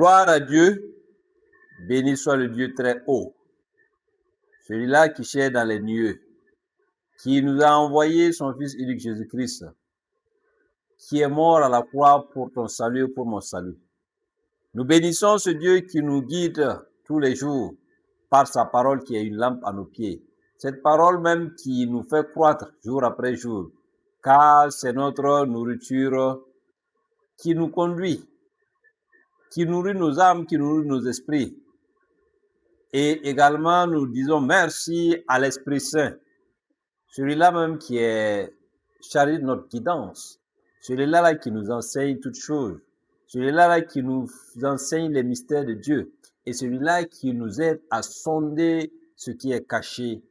Gloire à Dieu, béni soit le Dieu très haut, celui-là qui cherche dans les nuées, qui nous a envoyé son Fils unique Jésus-Christ, qui est mort à la croix pour ton salut et pour mon salut. Nous bénissons ce Dieu qui nous guide tous les jours par sa parole qui est une lampe à nos pieds. Cette parole même qui nous fait croître jour après jour, car c'est notre nourriture qui nous conduit, qui nourrit nos âmes, qui nourrit nos esprits. Et également, nous disons merci à l'Esprit Saint, celui-là même qui est chargé de notre guidance, celui-là qui nous enseigne toutes choses, celui-là qui nous enseigne les mystères de Dieu, et celui-là qui nous aide à sonder ce qui est caché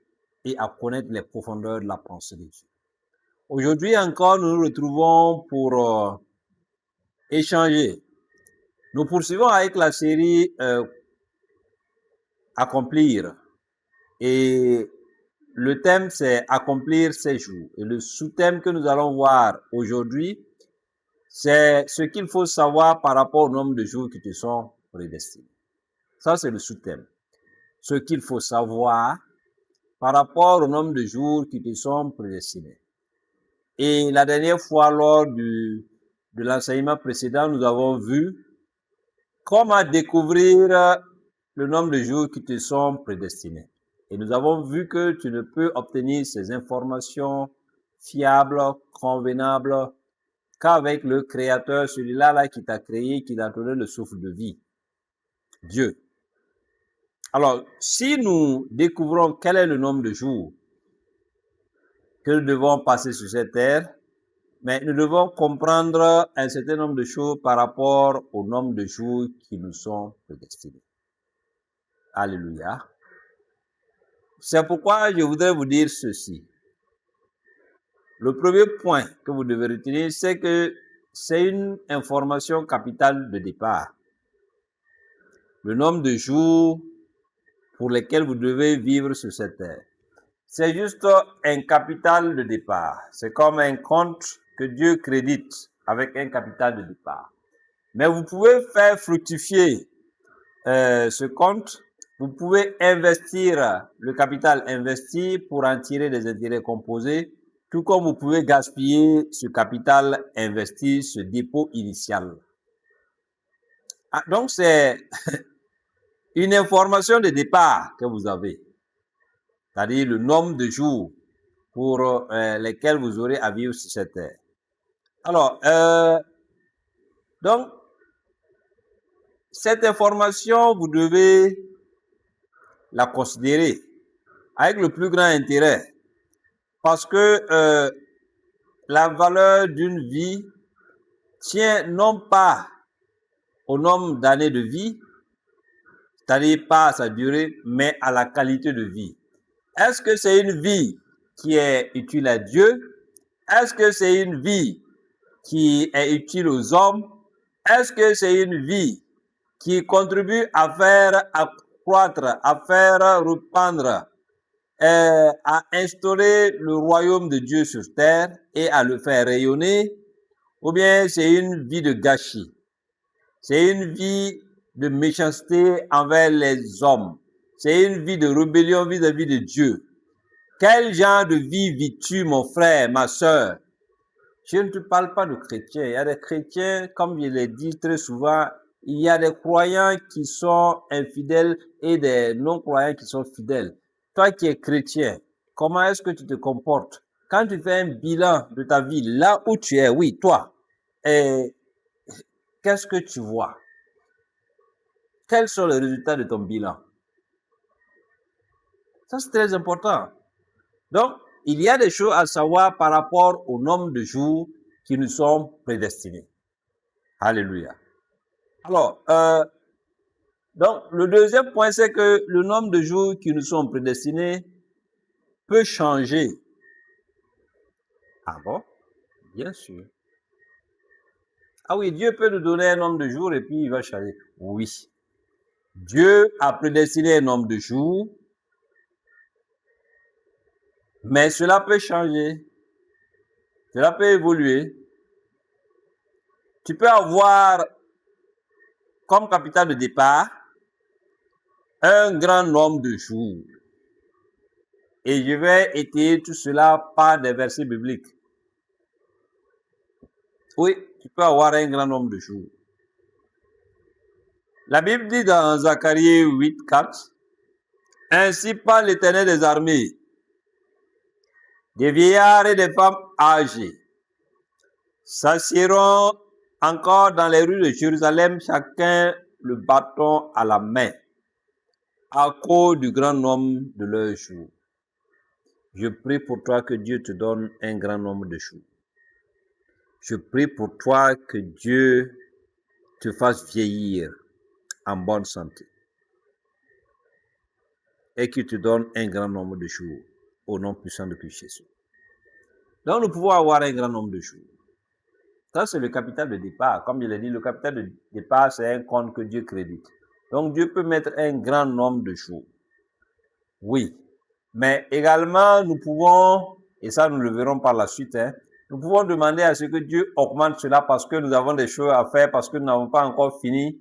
et à connaître les profondeurs de la pensée de Dieu. Aujourd'hui encore, nous nous retrouvons pour échanger. Nous poursuivons avec la série Accomplir. Et le thème, c'est Accomplir ses jours. Et le sous-thème que nous allons voir aujourd'hui, c'est ce qu'il faut savoir par rapport au nombre de jours qui te sont prédestinés. Ça, c'est le sous-thème. Ce qu'il faut savoir par rapport au nombre de jours qui te sont prédestinés. Et la dernière fois, lors de l'enseignement précédent, nous avons vu comment découvrir le nombre de jours qui te sont prédestinés. Et nous avons vu que tu ne peux obtenir ces informations fiables, convenables, qu'avec le Créateur, celui-là qui t'a créé, qui t'a donné le souffle de vie, Dieu. Alors, si nous découvrons quel est le nombre de jours que nous devons passer sur cette terre, mais nous devons comprendre un certain nombre de choses par rapport au nombre de jours qui nous sont prédestinés. Alléluia. C'est pourquoi je voudrais vous dire ceci. Le premier point que vous devez retenir, c'est que c'est une information capitale de départ. Le nombre de jours pour lesquels vous devez vivre sur cette terre. C'est juste un capital de départ. C'est comme un compte que Dieu crédite avec un capital de départ. Mais vous pouvez faire fructifier ce compte. Vous pouvez investir le capital investi pour en tirer des intérêts composés, tout comme vous pouvez gaspiller ce capital investi, ce dépôt initial. Ah, donc, c'est une information de départ que vous avez, c'est-à-dire le nombre de jours pour lesquels vous aurez à vivre sur cette terre. Alors, donc, cette information, vous devez la considérer avec le plus grand intérêt parce que la valeur d'une vie tient non pas au nombre d'années de vie, c'est-à-dire pas à sa durée, mais à la qualité de vie. Est-ce que c'est une vie qui est utile à Dieu? Est-ce que c'est une vie qui est utile aux hommes? Est-ce que c'est une vie qui contribue à faire accroître, à faire répandre, à instaurer le royaume de Dieu sur terre et à le faire rayonner? Ou bien c'est une vie de gâchis? C'est une vie de méchanceté envers les hommes? C'est une vie de rébellion vis-à-vis de Dieu? Quel genre de vie vis-tu, mon frère, ma sœur? Je ne te parle pas de chrétiens. Il y a des chrétiens, comme je l'ai dit très souvent, il y a des croyants qui sont infidèles et des non-croyants qui sont fidèles. Toi qui es chrétien, comment est-ce que tu te comportes? Quand tu fais un bilan de ta vie, là où tu es, oui, toi, qu'est-ce que tu vois? Quels sont les résultats de ton bilan? Ça, c'est très important. Donc, il y a des choses à savoir par rapport au nombre de jours qui nous sont prédestinés. Alléluia. Alors, donc, le deuxième point, c'est que le nombre de jours qui nous sont prédestinés peut changer. Ah bon? Bien sûr. Ah oui, Dieu peut nous donner un nombre de jours et puis il va changer. Oui. Dieu a prédestiné un nombre de jours, mais cela peut changer. Cela peut évoluer. Tu peux avoir comme capital de départ un grand nombre de jours. Et je vais étayer tout cela par des versets bibliques. Oui, tu peux avoir un grand nombre de jours. La Bible dit dans Zacharie 8, 4, « Ainsi parle l'Éternel des armées, des vieillards et des femmes âgées s'assiéront encore dans les rues de Jérusalem, chacun le bâton à la main, à cause du grand nombre de leurs jours. » Je prie pour toi que Dieu te donne un grand nombre de jours. Je prie pour toi que Dieu te fasse vieillir en bonne santé et qu'il te donne un grand nombre de jours au nom puissant de Christ Jésus. Donc nous pouvons avoir un grand nombre de jours. Ça, c'est le capital de départ. Comme je l'ai dit, le capital de départ, c'est un compte que Dieu crédite. Donc Dieu peut mettre un grand nombre de jours. Oui. Mais également, nous pouvons, et ça nous le verrons par la suite, nous pouvons demander à ce que Dieu augmente cela parce que nous avons des choses à faire, parce que nous n'avons pas encore fini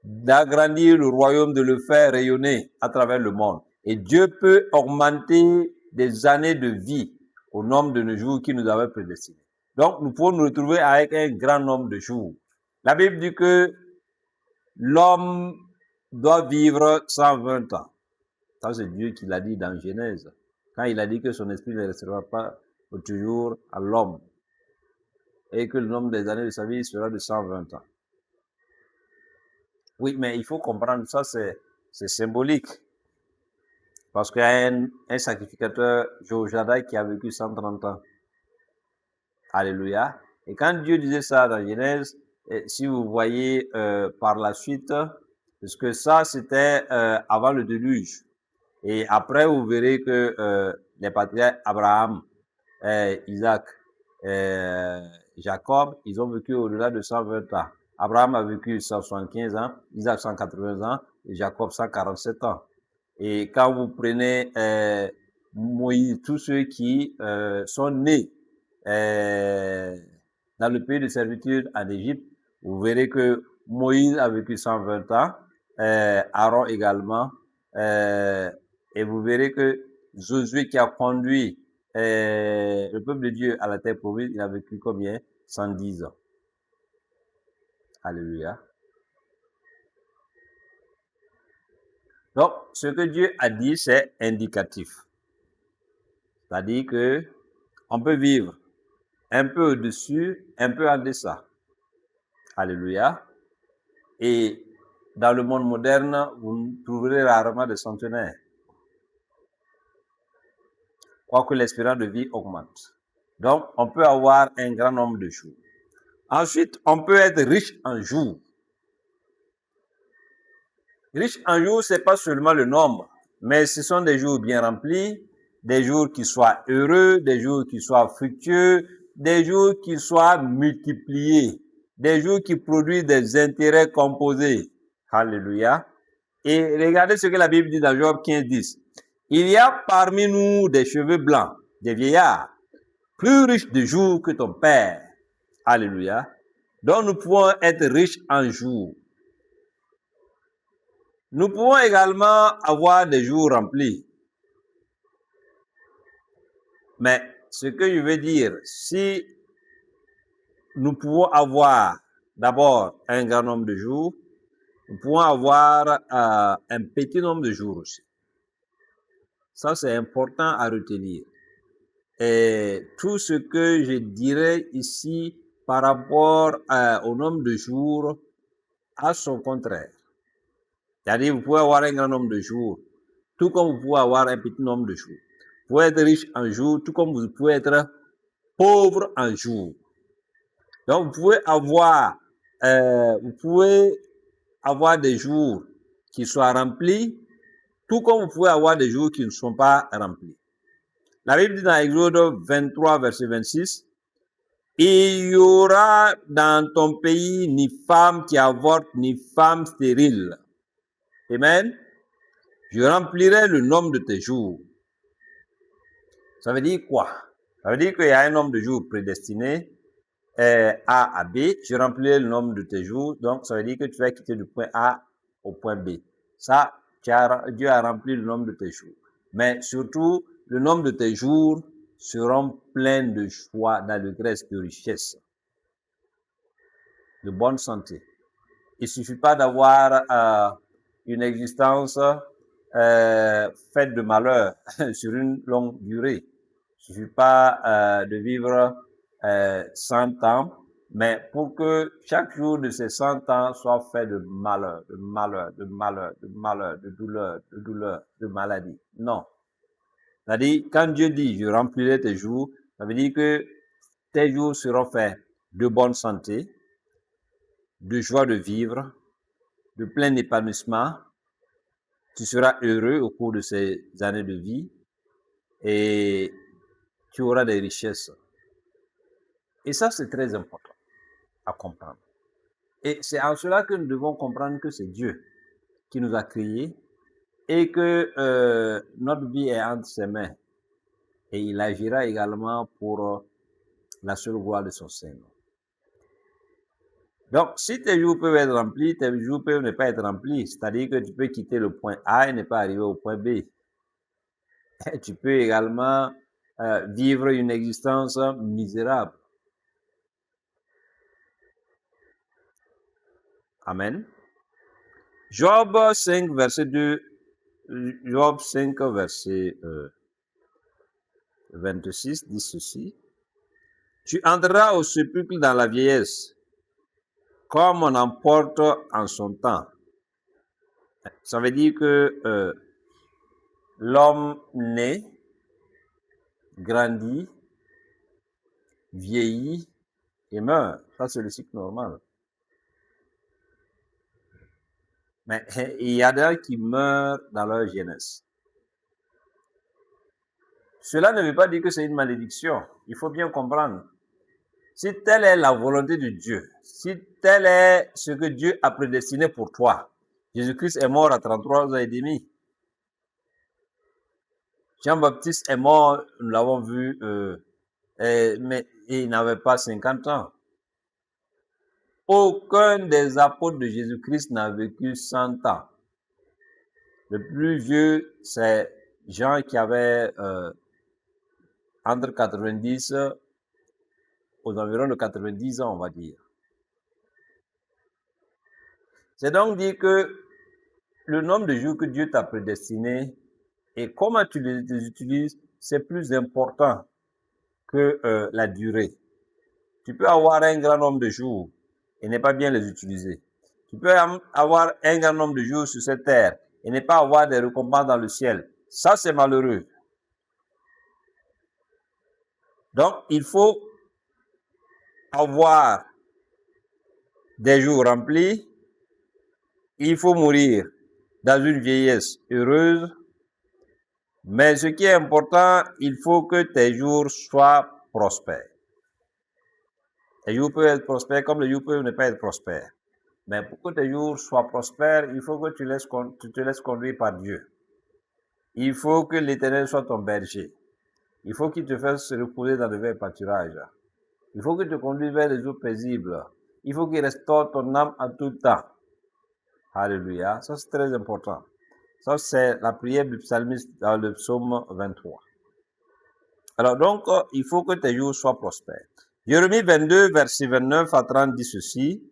d'agrandir le royaume, de le faire rayonner à travers le monde. Et Dieu peut augmenter des années de vie au nombre de nos jours qu'il nous avait prédestinés. Donc, nous pouvons nous retrouver avec un grand nombre de jours. La Bible dit que l'homme doit vivre 120 ans. Ça, c'est Dieu qui l'a dit dans Genèse. Quand il a dit que son esprit ne restera pas toujours à l'homme. Et que le nombre des années de sa vie sera de 120 ans. Oui, mais il faut comprendre, ça c'est symbolique. Parce qu'il y a un sacrificateur, Jojada, qui a vécu 130 ans. Alléluia. Et quand Dieu disait ça dans Genèse, si vous voyez par la suite, parce que ça c'était avant le déluge. Et après vous verrez que les patriarches Abraham, Isaac, Jacob, ils ont vécu au-delà de 120 ans. Abraham a vécu 175 ans, Isaac 180 ans, et Jacob 147 ans. Et quand vous prenez Moïse, tous ceux qui sont nés dans le pays de servitude en Égypte, vous verrez que Moïse a vécu 120 ans, Aaron également, et vous verrez que Josué qui a conduit le peuple de Dieu à la terre promise, il a vécu combien? 110 ans. Alléluia. Donc, ce que Dieu a dit, c'est indicatif. C'est-à-dire que on peut vivre un peu au-dessus, un peu en deçà. Alléluia. Et dans le monde moderne, vous trouverez rarement des centenaires. Quoique l'espérance de vie augmente. Donc, on peut avoir un grand nombre de jours. Ensuite, on peut être riche en jours. Riche en jours, c'est pas seulement le nombre, mais ce sont des jours bien remplis, des jours qui soient heureux, des jours qui soient fructueux, des jours qui soient multipliés, des jours qui produisent des intérêts composés. Alléluia. Et regardez ce que la Bible dit dans Job 15, 10. Il y a parmi nous des cheveux blancs, des vieillards, plus riches de jours que ton père. Alléluia. Donc nous pouvons être riches en jours. Nous pouvons également avoir des jours remplis. Mais ce que je veux dire, si nous pouvons avoir d'abord un grand nombre de jours, nous pouvons avoir un petit nombre de jours aussi. Ça, c'est important à retenir. Et tout ce que je dirais ici par rapport au nombre de jours a son contraire. C'est-à-dire, vous pouvez avoir un grand nombre de jours, tout comme vous pouvez avoir un petit nombre de jours. Vous pouvez être riche en jours, tout comme vous pouvez être pauvre en jours. Donc, vous pouvez avoir des jours qui soient remplis, tout comme vous pouvez avoir des jours qui ne sont pas remplis. La Bible dit dans Exode 23, verset 26, « Il y aura dans ton pays ni femme qui avorte, ni femme stérile. » Amen. Je remplirai le nombre de tes jours. Ça veut dire quoi? Ça veut dire qu'il y a un nombre de jours prédestinés A à B, je remplis le nombre de tes jours, donc ça veut dire que tu vas quitter du point A au point B. Ça, Dieu a rempli le nombre de tes jours. Mais surtout, le nombre de tes jours seront pleins de joie, d'allégresse, de richesse, de bonne santé. Il suffit pas d'avoir une existence faite de malheur sur une longue durée. Il suffit pas de vivre 100 ans, mais pour que chaque jour de ces 100 ans soit fait de malheur, de malheur, de malheur, de malheur, de douleur, de maladie. Non. C'est-à-dire, quand Dieu dit, je remplirai tes jours, ça veut dire que tes jours seront faits de bonne santé, de joie de vivre, de plein épanouissement. Tu seras heureux au cours de ces années de vie et tu auras des richesses. Et ça, c'est très important à comprendre. Et c'est en cela que nous devons comprendre que c'est Dieu qui nous a créés et que notre vie est entre ses mains. Et il agira également pour la seule gloire de son Seigneur. Donc, si tes jours peuvent être remplis, tes jours peuvent ne pas être remplis. C'est-à-dire que tu peux quitter le point A et ne pas arriver au point B. Tu peux également vivre une existence misérable. Amen. Job 5, verset 2, Job 5, verset 26 dit ceci. Tu entreras au sépulcre dans la vieillesse, comme on emporte en son temps. Ça veut dire que l'homme naît, grandit, vieillit et meurt. Ça, c'est le cycle normal. Mais il y a des gens qui meurent dans leur jeunesse. Cela ne veut pas dire que c'est une malédiction. Il faut bien comprendre. Si telle est la volonté de Dieu, si tel est ce que Dieu a prédestiné pour toi, Jésus-Christ est mort à 33 ans et demi. Jean-Baptiste est mort, nous l'avons vu, mais il n'avait pas 50 ans. Aucun des apôtres de Jésus-Christ n'a vécu 100 ans. Le plus vieux, c'est Jean qui avait entre 90, aux environs de 90 ans, on va dire. C'est donc dire que le nombre de jours que Dieu t'a prédestiné et comment tu les utilises, c'est plus important que la durée. Tu peux avoir un grand nombre de jours et ne pas bien les utiliser. Tu peux avoir un grand nombre de jours sur cette terre et ne pas avoir des récompenses dans le ciel. Ça, c'est malheureux. Donc, il faut avoir des jours remplis. Il faut mourir dans une vieillesse heureuse. Mais ce qui est important, il faut que tes jours soient prospères. Les jours peuvent être prospères comme les jours peuvent ne pas être prospères. Mais pour que tes jours soient prospères, il faut que tu te laisses conduire par Dieu. Il faut que l'Éternel soit ton berger. Il faut qu'il te fasse se reposer dans de verts pâturages. Il faut qu'il te conduise vers les eaux paisibles. Il faut qu'il restaure ton âme en tout temps. Alléluia. Ça, c'est très important. Ça, c'est la prière du psalmiste dans le psaume 23. Alors donc, il faut que tes jours soient prospères. Jérémie 22, verset 29 à 30 dit ceci.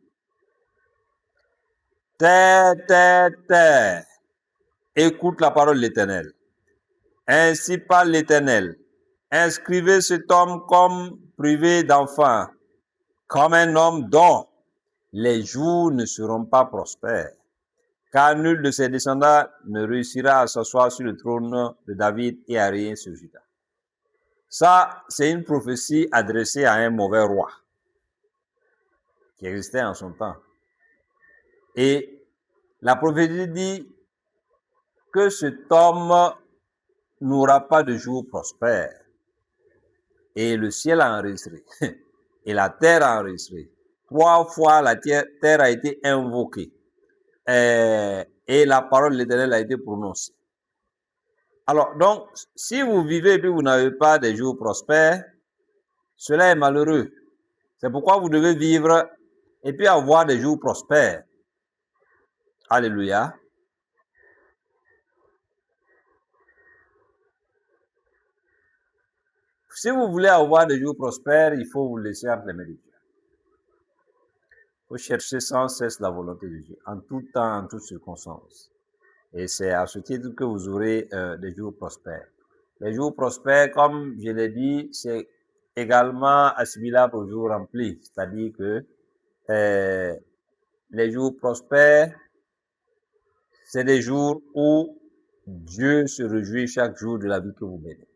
Terre, écoute la parole de l'Éternel. Ainsi parle l'Éternel. Inscrivez cet homme comme privé d'enfant, comme un homme dont les jours ne seront pas prospères, car nul de ses descendants ne réussira à s'asseoir sur le trône de David et à régner sur Juda. Ça, c'est une prophétie adressée à un mauvais roi qui existait en son temps. Et la prophétie dit que cet homme n'aura pas de jour prospère. Et le ciel a enregistré. Et la terre a enregistré. 3 fois la terre a été invoquée. Et la parole de l'Éternel a été prononcée. Alors, donc, si vous vivez et puis vous n'avez pas des jours prospères, cela est malheureux. C'est pourquoi vous devez vivre et puis avoir des jours prospères. Alléluia. Si vous voulez avoir des jours prospères, il faut vous laisser entre les mains de Dieu. Il faut chercher sans cesse la volonté de Dieu, en tout temps, en toutes circonstances. Et c'est à ce titre que vous aurez des jours prospères. Les jours prospères, comme je l'ai dit, c'est également assimilable aux jours remplis. C'est-à-dire que les jours prospères, c'est des jours où Dieu se réjouit chaque jour de la vie que vous menez.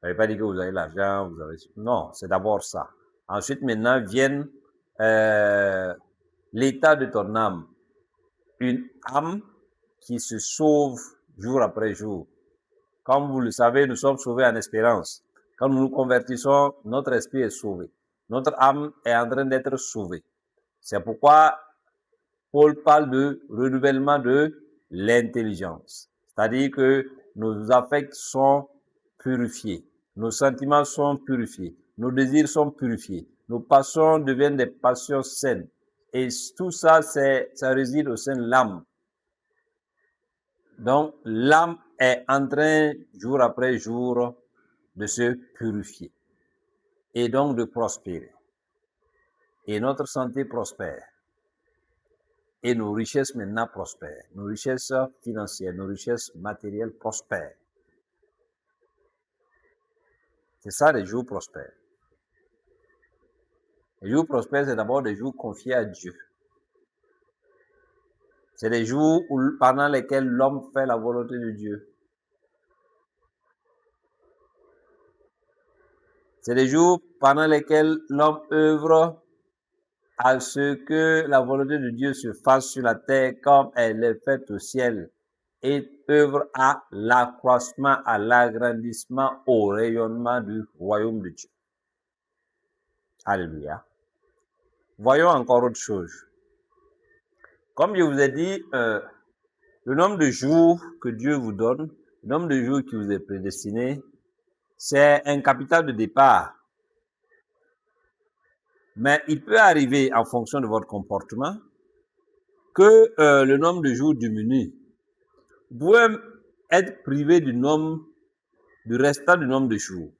Ça ne veut pas dire que vous avez l'argent, vous avez... Non, c'est d'abord ça. Ensuite, maintenant, viennent l'état de ton âme. Une âme qui se sauve jour après jour. Comme vous le savez, nous sommes sauvés en espérance. Quand nous nous convertissons, notre esprit est sauvé. Notre âme est en train d'être sauvée. C'est pourquoi Paul parle de renouvellement de l'intelligence. C'est-à-dire que nos affects sont purifiés. Nos sentiments sont purifiés. Nos désirs sont purifiés. Nos passions deviennent des passions saines. Et tout ça, ça réside au sein de l'âme. Donc, l'âme est en train, jour après jour, de se purifier. Et donc de prospérer. Et notre santé prospère. Et nos richesses maintenant prospèrent. Nos richesses financières, nos richesses matérielles prospèrent. C'est ça, les jours prospères. Les jours prospères, c'est d'abord des jours confiés à Dieu. C'est des jours pendant lesquels l'homme fait la volonté de Dieu. C'est des jours pendant lesquels l'homme œuvre à ce que la volonté de Dieu se fasse sur la terre comme elle est faite au ciel, et œuvre à l'accroissement, à l'agrandissement, au rayonnement du royaume de Dieu. Alléluia. Voyons encore autre chose. Comme je vous ai dit, le nombre de jours que Dieu vous donne, le nombre de jours qui vous est prédestiné, c'est un capital de départ. Mais il peut arriver, en fonction de votre comportement, que le nombre de jours diminue. Vous pouvez être privé du restant du nombre de jours,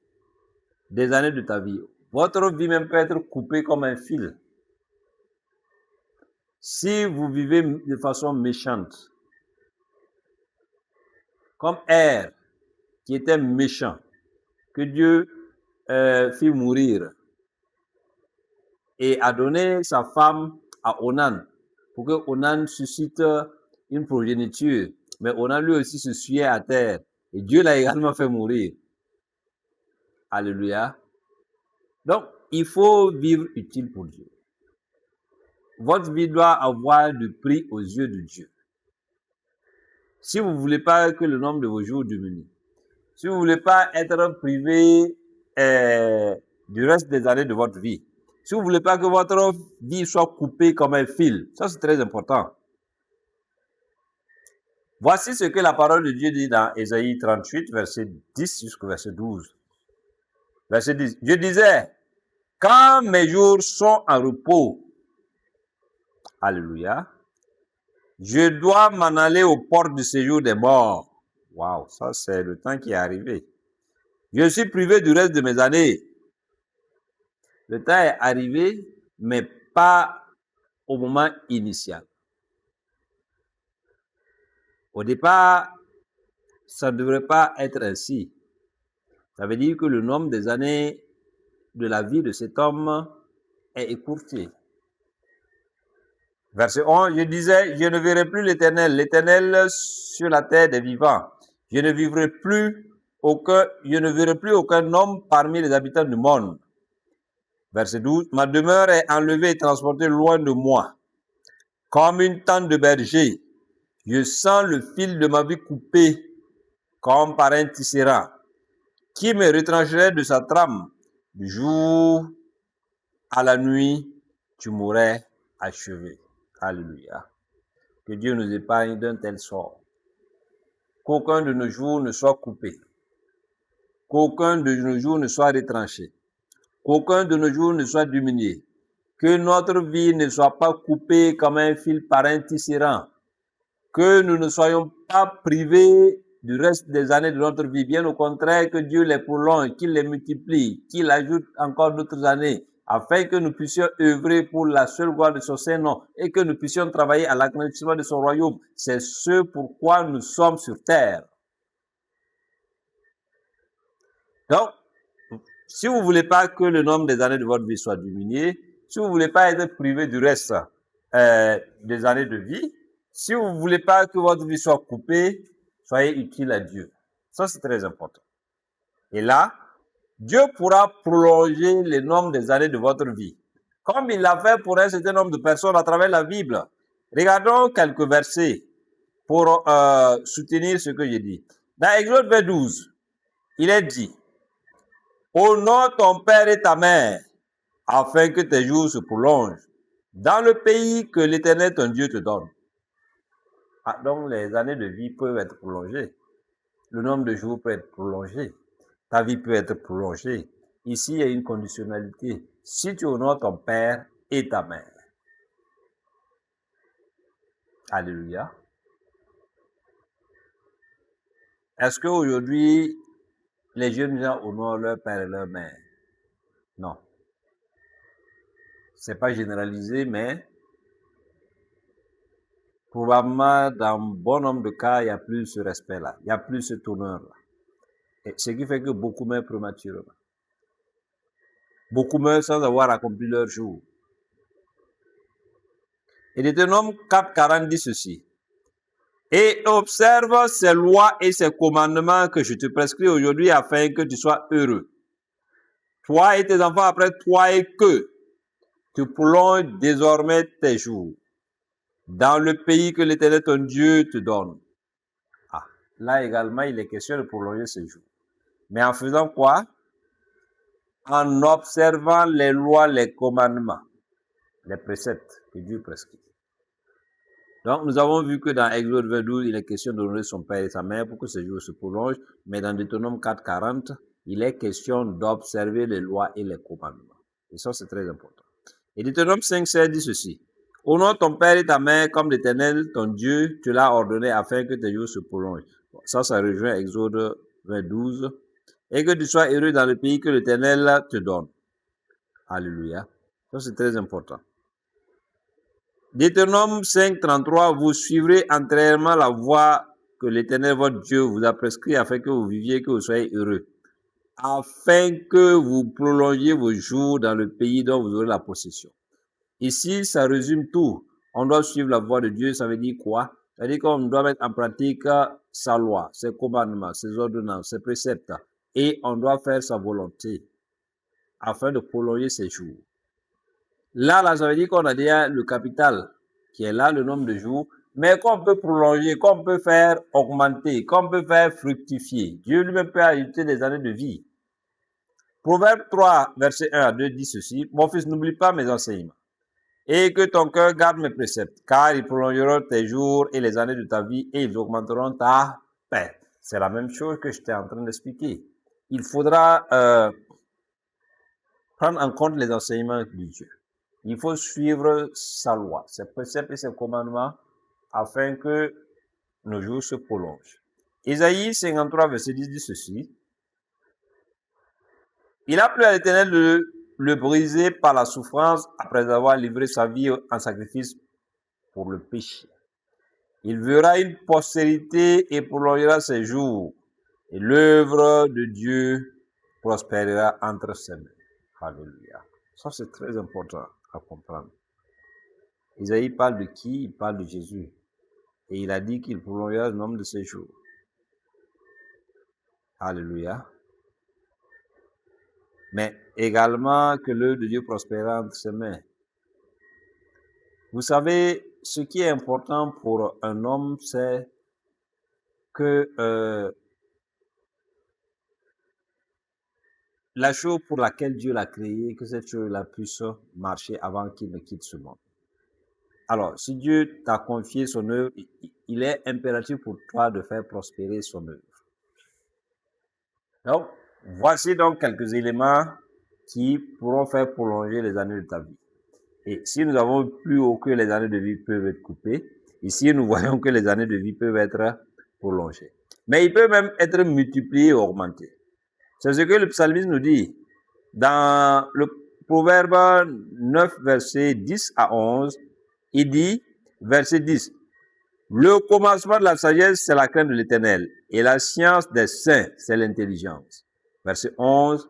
des années de ta vie. Votre vie même peut être coupée comme un fil. Si vous vivez de façon méchante, comme Er, qui était méchant, que Dieu fit mourir et a donné sa femme à Onan pour que Onan suscite une progéniture. Mais Onan lui aussi se suyait à terre et Dieu l'a également fait mourir. Alléluia. Donc, il faut vivre utile pour Dieu. Votre vie doit avoir du prix aux yeux de Dieu. Si vous ne voulez pas que le nombre de vos jours diminue, si vous ne voulez pas être privé du reste des années de votre vie, si vous ne voulez pas que votre vie soit coupée comme un fil, ça c'est très important. Voici ce que la parole de Dieu dit dans Ésaïe 38, verset 10 jusqu'au verset 12. Verset 10. Je disais, quand mes jours sont en repos, alléluia, je dois m'en aller aux portes du séjour des morts. Waouh, ça c'est le temps qui est arrivé. Je suis privé du reste de mes années. Le temps est arrivé, mais pas au moment initial. Au départ, ça ne devrait pas être ainsi. Ça veut dire que le nombre des années de la vie de cet homme est écourté. Verset 11, je disais, je ne verrai plus l'Éternel sur la terre des vivants. Je ne verrai plus aucun homme parmi les habitants du monde. Verset 12, ma demeure est enlevée et transportée loin de moi. Comme une tente de berger, je sens le fil de ma vie coupé comme par un tisserand. Qui me retrancherait de sa trame? Du jour à la nuit, tu m'aurais achevé. Alléluia. Que Dieu nous épargne d'un tel sort. Qu'aucun de nos jours ne soit coupé. Qu'aucun de nos jours ne soit retranché. qu'aucun de nos jours ne soit diminué, que notre vie ne soit pas coupée comme un fil par un tisserand, que nous ne soyons pas privés du reste des années de notre vie. Bien au contraire, que Dieu les prolonge, qu'il les multiplie, qu'il ajoute encore d'autres années, afin que nous puissions œuvrer pour la seule gloire de son Saint-Nom et que nous puissions travailler à l'agrandissement de son royaume. C'est ce pourquoi nous sommes sur terre. Donc, si vous ne voulez pas que le nombre des années de votre vie soit diminué, si vous ne voulez pas être privé du reste des années de vie, si vous ne voulez pas que votre vie soit coupée, soyez utile à Dieu. Ça, c'est très important. Et là, Dieu pourra prolonger le nombre des années de votre vie, comme il l'a fait pour un certain nombre de personnes à travers la Bible. Regardons quelques versets pour soutenir ce que j'ai dit. Dans Exode 12, il est dit, « Honore ton père et ta mère, afin que tes jours se prolongent dans le pays que l'Éternel ton Dieu te donne. » Ah, donc les années de vie peuvent être prolongées. Le nombre de jours peut être prolongé. Ta vie peut être prolongée. Ici, il y a une conditionnalité. Si tu honores ton père et ta mère. Alléluia. Est-ce qu'aujourd'hui, les jeunes gens honorent leur père et leur mère? Non. C'est pas généralisé, mais probablement dans bon nombre de cas, il n'y a plus ce respect-là. Il n'y a plus cet honneur-là. Et ce qui fait que beaucoup meurent prématurément. Beaucoup meurent sans avoir accompli leur jour. Et Deutéronome 4:40 dit ceci. Et observe ces lois et ces commandements que je te prescris aujourd'hui afin que tu sois heureux. Toi et tes enfants après toi et que tu prolonges désormais tes jours dans le pays que l'Éternel ton Dieu te donne. Ah, là également, il est question de prolonger ces jours. Mais en faisant quoi? En observant les lois, les commandements, les préceptes que Dieu prescrit. Donc, nous avons vu que dans Exode 12, il est question d'honorer son père et sa mère pour que ces jours se prolongent. Mais dans Deutéronome 4:40, il est question d'observer les lois et les commandements. Et ça, c'est très important. Et Deutéronome 5:16 dit ceci. Honore ton père et ta mère comme l'Éternel, ton Dieu, tu l'as ordonné afin que tes jours se prolongent. Bon, ça rejoint Exode 12. Et que tu sois heureux dans le pays que l'Éternel te donne. Alléluia. Ça, c'est très important. Deutéronome 5:33, vous suivrez entièrement la voie que l'Éternel votre Dieu vous a prescrit afin que vous viviez, que vous soyez heureux, afin que vous prolongiez vos jours dans le pays dont vous aurez la possession. Ici, ça résume tout. On doit suivre la voie de Dieu, ça veut dire quoi? Ça veut dire qu'on doit mettre en pratique sa loi, ses commandements, ses ordonnances, ses préceptes, et on doit faire sa volonté afin de prolonger ses jours. Là, ça veut dire qu'on a déjà le capital qui est là, le nombre de jours, mais qu'on peut prolonger, qu'on peut faire augmenter, qu'on peut faire fructifier. Dieu lui-même peut ajouter des années de vie. Proverbe 3, verset 1 à 2 dit ceci, « Mon fils, n'oublie pas mes enseignements, et que ton cœur garde mes préceptes, car ils prolongeront tes jours et les années de ta vie, et ils augmenteront ta paix. » C'est la même chose que j'étais en train d'expliquer. Il faudra prendre en compte les enseignements de Dieu. Il faut suivre sa loi, ses préceptes et ses commandements afin que nos jours se prolongent. Ésaïe 53, verset 10 dit ceci. Il a plu à l'Éternel de le briser par la souffrance après avoir livré sa vie en sacrifice pour le péché. Il verra une postérité et prolongera ses jours, et l'œuvre de Dieu prospérera entre ses mains. Alléluia. Ça, c'est très important à comprendre. Isaïe parle de qui? Il parle de Jésus. Et il a dit qu'il prolongera le nombre de ses jours. Alléluia. Mais également que l'œuvre de Dieu prospérera entre ses mains. Vous savez, ce qui est important pour un homme, c'est que la chose pour laquelle Dieu l'a créé, que cette chose-là puisse marcher avant qu'il ne quitte ce monde. Alors, si Dieu t'a confié son œuvre, il est impératif pour toi de faire prospérer son œuvre. Donc, voici donc quelques éléments qui pourront faire prolonger les années de ta vie. Et si nous avons plus haut que les années de vie peuvent être coupées, ici nous voyons que les années de vie peuvent être prolongées. Mais il peut même être multiplié et augmenté. C'est ce que le psalmiste nous dit. Dans le Proverbe 9, verset 10 à 11, il dit, verset 10, le commencement de la sagesse, c'est la crainte de l'Éternel, et la science des saints, c'est l'intelligence. Verset 11,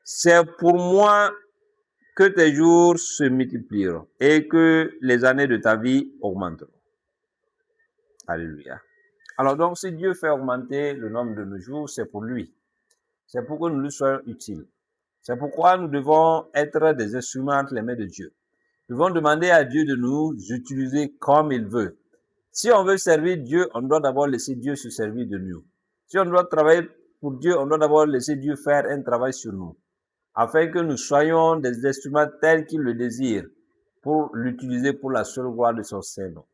c'est pour moi que tes jours se multiplieront et que les années de ta vie augmenteront. Alléluia. Alors donc, si Dieu fait augmenter le nombre de nos jours, c'est pour lui. C'est pour que nous lui soyons utiles. C'est pourquoi nous devons être des instruments entre les mains de Dieu. Nous devons demander à Dieu de nous utiliser comme il veut. Si on veut servir Dieu, on doit d'abord laisser Dieu se servir de nous. Si on doit travailler pour Dieu, on doit d'abord laisser Dieu faire un travail sur nous, afin que nous soyons des instruments tels qu'il le désire, pour l'utiliser pour la seule gloire de son Saint-Nom.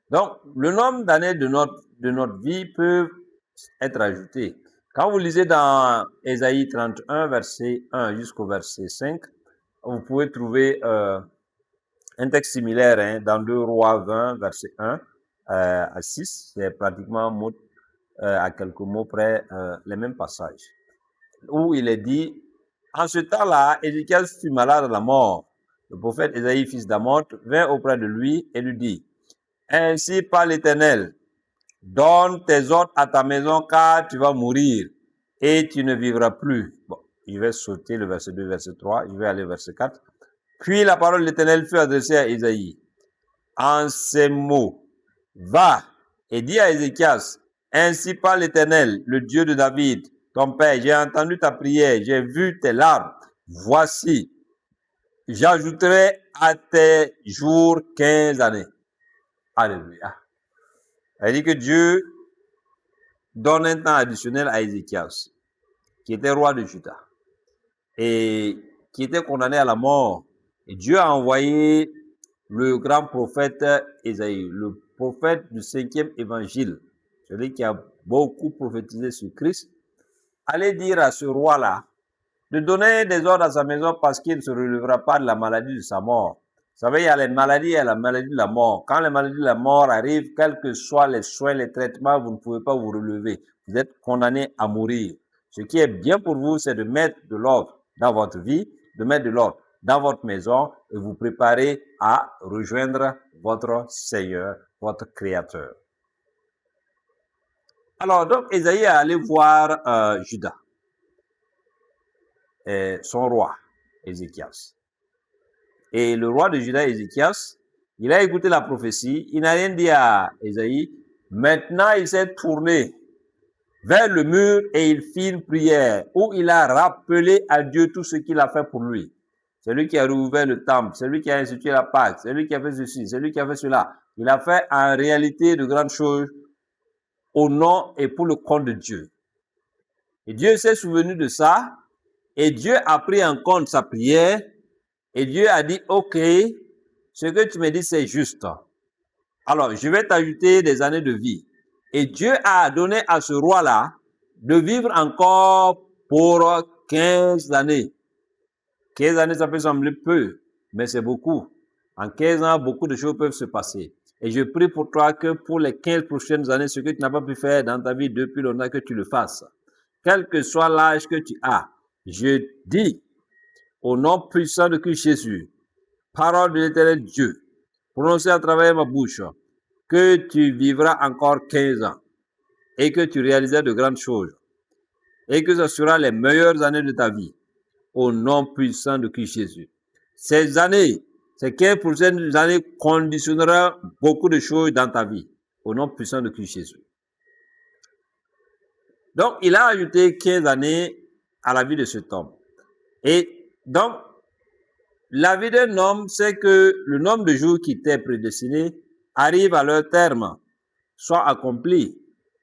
Donc, le nombre d'années de notre vie peut être ajouté. Quand vous lisez dans Ésaïe 31, verset 1 jusqu'au verset 5, vous pouvez trouver un texte similaire dans 2 Rois 20, verset 1 à 6. C'est pratiquement à quelques mots près les mêmes passages. Où il est dit, en ce temps-là, Ézéchias fut malade à la mort. Le prophète Ésaïe, fils d'Amoth, vint auprès de lui et lui dit, ainsi parle l'Éternel, donne tes ordres à ta maison car tu vas mourir et tu ne vivras plus. Bon, je vais sauter le verset 2, verset 3, je vais aller au verset 4. Puis la parole de l'Éternel fut adressée à Ésaïe. En ces mots, va et dis à Ézéchias, ainsi parle l'Éternel, le Dieu de David, ton père, j'ai entendu ta prière, j'ai vu tes larmes. Voici, j'ajouterai à tes jours 15 années. Alléluia. Elle dit que Dieu donne un temps additionnel à Ézéchias, qui était roi de Juda, et qui était condamné à la mort. Et Dieu a envoyé le grand prophète Ésaïe, le prophète du 5e évangile, celui qui a beaucoup prophétisé sur Christ, aller dire à ce roi-là de donner des ordres à sa maison parce qu'il ne se relèvera pas de la maladie de sa mort. Vous savez, il y a les maladies et la maladie de la mort. Quand les maladies de la mort arrivent, quels que soient les soins, les traitements, vous ne pouvez pas vous relever. Vous êtes condamné à mourir. Ce qui est bien pour vous, c'est de mettre de l'ordre dans votre vie, de mettre de l'ordre dans votre maison et vous préparer à rejoindre votre Seigneur, votre Créateur. Alors, donc, Ésaïe est allé voir Juda, son roi, Ézéchias. Et le roi de Juda, Ézéchias, il a écouté la prophétie, il n'a rien dit à Ésaïe. Maintenant, il s'est tourné vers le mur et il fit une prière où il a rappelé à Dieu tout ce qu'il a fait pour lui. C'est lui qui a rouvert le temple, c'est lui qui a institué la Pâque, c'est lui qui a fait ceci, c'est lui qui a fait cela. Il a fait en réalité de grandes choses au nom et pour le compte de Dieu. Et Dieu s'est souvenu de ça et Dieu a pris en compte sa prière et Dieu a dit, ok, ce que tu me dis c'est juste. Alors, je vais t'ajouter des années de vie. Et Dieu a donné à ce roi-là de vivre encore pour 15 années. 15 années, ça peut sembler peu, mais c'est beaucoup. En 15 ans, beaucoup de choses peuvent se passer. Et je prie pour toi que pour les 15 prochaines années, ce que tu n'as pas pu faire dans ta vie depuis longtemps, que tu le fasses. Quel que soit l'âge que tu as, je dis, au nom puissant de Christ Jésus, parole de l'Éternel Dieu, prononcée à travers ma bouche, que tu vivras encore 15 ans et que tu réaliseras de grandes choses et que ce sera les meilleures années de ta vie au nom puissant de Christ Jésus. Ces années, ces 15 prochaines années conditionneront beaucoup de choses dans ta vie au nom puissant de Christ Jésus. Donc, il a ajouté 15 années à la vie de cet homme. Et donc, la vie d'un homme, c'est que le nombre de jours qui étaient prédestinés arrive à leur terme, soit accompli.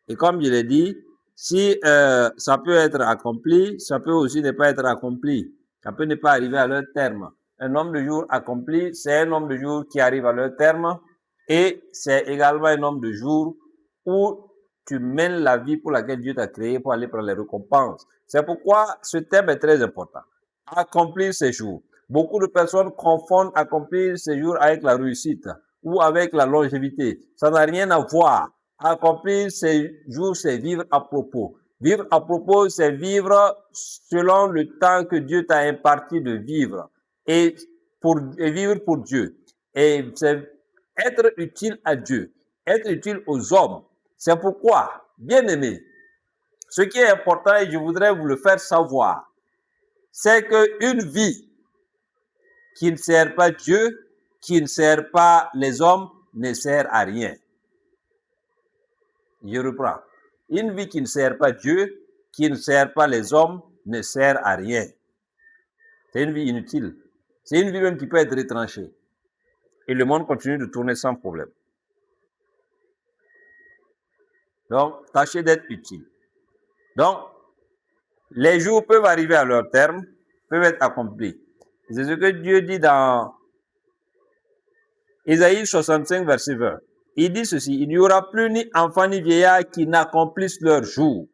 Et comme je l'ai dit, si ça peut être accompli, ça peut aussi ne pas être accompli. Ça peut ne pas arriver à leur terme. Un nombre de jours accompli, c'est un nombre de jours qui arrive à leur terme et c'est également un nombre de jours où tu mènes la vie pour laquelle Dieu t'a créé pour aller prendre les récompenses. C'est pourquoi ce thème est très important. Accomplir ses jours. Beaucoup de personnes confondent accomplir ses jours avec la réussite ou avec la longévité. Ça n'a rien à voir. Accomplir ses jours, c'est vivre à propos. Vivre à propos, c'est vivre selon le temps que Dieu t'a imparti de vivre et vivre pour Dieu. Et c'est être utile à Dieu, être utile aux hommes. C'est pourquoi, bien aimé, ce qui est important et je voudrais vous le faire savoir, c'est qu'une vie qui ne sert pas Dieu, qui ne sert pas les hommes, ne sert à rien. Je reprends. Une vie qui ne sert pas Dieu, qui ne sert pas les hommes, ne sert à rien. C'est une vie inutile. C'est une vie même qui peut être retranchée. Et le monde continue de tourner sans problème. Donc, tâchez d'être utile. Donc, les jours peuvent arriver à leur terme, peuvent être accomplis. C'est ce que Dieu dit dans Ésaïe 65, verset 20. Il dit ceci, il n'y aura plus ni enfant ni vieillard qui n'accomplissent leur jour.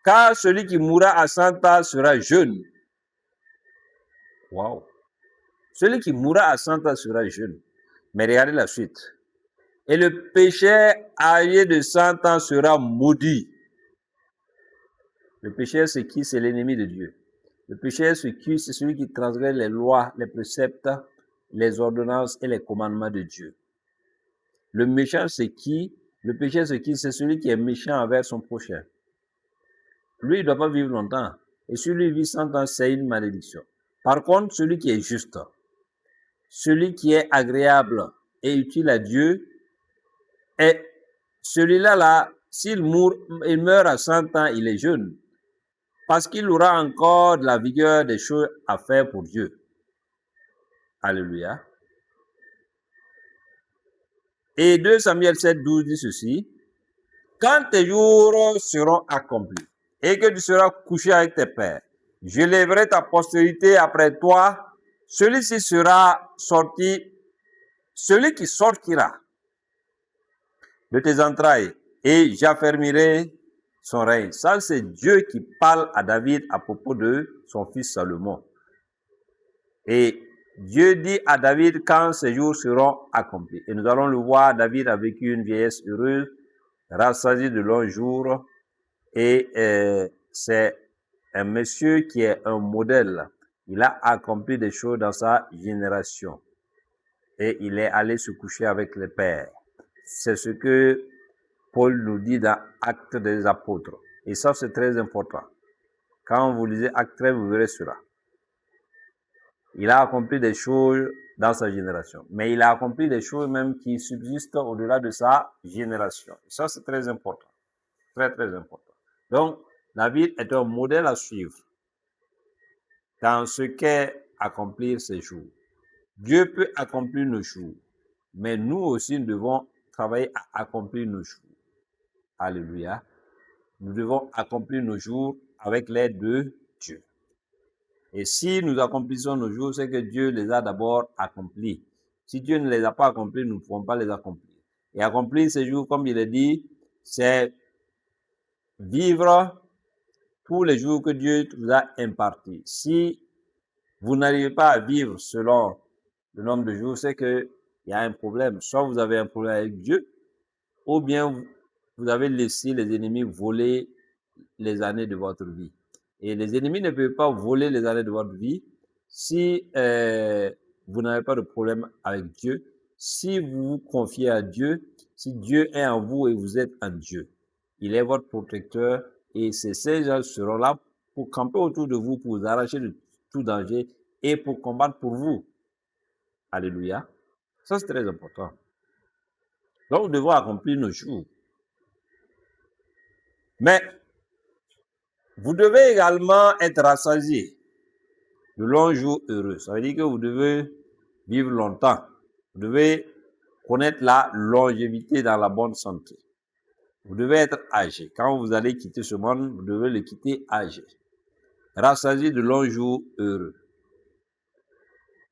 Car celui qui mourra à 100 ans sera jeune. Waouh! Celui qui mourra à 100 ans sera jeune. Mais regardez la suite. Et le pécheur âgé de 100 ans sera maudit. Le pécheur, c'est qui? C'est l'ennemi de Dieu. Le pécheur, c'est qui? C'est celui qui transgresse les lois, les préceptes, les ordonnances et les commandements de Dieu. Le méchant, c'est qui? Le pécheur, c'est qui? C'est celui qui est méchant envers son prochain. Lui, il ne doit pas vivre longtemps. Et celui qui vit 100 ans, c'est une malédiction. Par contre, celui qui est juste, celui qui est agréable et utile à Dieu, et celui-là, s'il meurt à 100 ans, il est jeune. Parce qu'il aura encore de la vigueur des choses à faire pour Dieu. Alléluia. Et 2 Samuel 7, 12 dit ceci. Quand tes jours seront accomplis et que tu seras couché avec tes pères, je lèverai ta postérité après toi. Celui-ci sera sorti, celui qui sortira de tes entrailles et j'affermirai son règne. Ça, c'est Dieu qui parle à David à propos de son fils Salomon. Et Dieu dit à David quand ces jours seront accomplis. Et nous allons le voir, David a vécu une vieillesse heureuse, rassasié de longs jours. Et c'est un monsieur qui est un modèle. Il a accompli des choses dans sa génération. Et il est allé se coucher avec les pères. C'est ce que Paul nous dit dans Actes des Apôtres. Et ça, c'est très important. Quand vous lisez Actes 13, vous verrez cela. Il a accompli des choses dans sa génération. Mais il a accompli des choses même qui subsistent au-delà de sa génération. Et ça, c'est très important. Très, très important. Donc, David est un modèle à suivre dans ce qu'est accomplir ses jours. Dieu peut accomplir nos jours, mais nous aussi, nous devons travailler à accomplir nos jours. Alléluia. Nous devons accomplir nos jours avec l'aide de Dieu. Et si nous accomplissons nos jours, c'est que Dieu les a d'abord accomplis. Si Dieu ne les a pas accomplis, nous ne pouvons pas les accomplir. Et accomplir ces jours, comme il est dit, c'est vivre pour les jours que Dieu vous a impartis. Si vous n'arrivez pas à vivre selon le nombre de jours, c'est qu'il y a un problème. Soit vous avez un problème avec Dieu, ou bien vous avez laissé les ennemis voler les années de votre vie. Et les ennemis ne peuvent pas voler les années de votre vie si vous n'avez pas de problème avec Dieu, si vous vous confiez à Dieu, si Dieu est en vous et vous êtes en Dieu. Il est votre protecteur et ces gens seront là pour camper autour de vous, pour vous arracher de tout danger et pour combattre pour vous. Alléluia. Ça, c'est très important. Donc, nous devons accomplir nos jours. Mais, vous devez également être rassasié de longs jours heureux. Ça veut dire que vous devez vivre longtemps. Vous devez connaître la longévité dans la bonne santé. Vous devez être âgé. Quand vous allez quitter ce monde, vous devez le quitter âgé. Rassasié de longs jours heureux.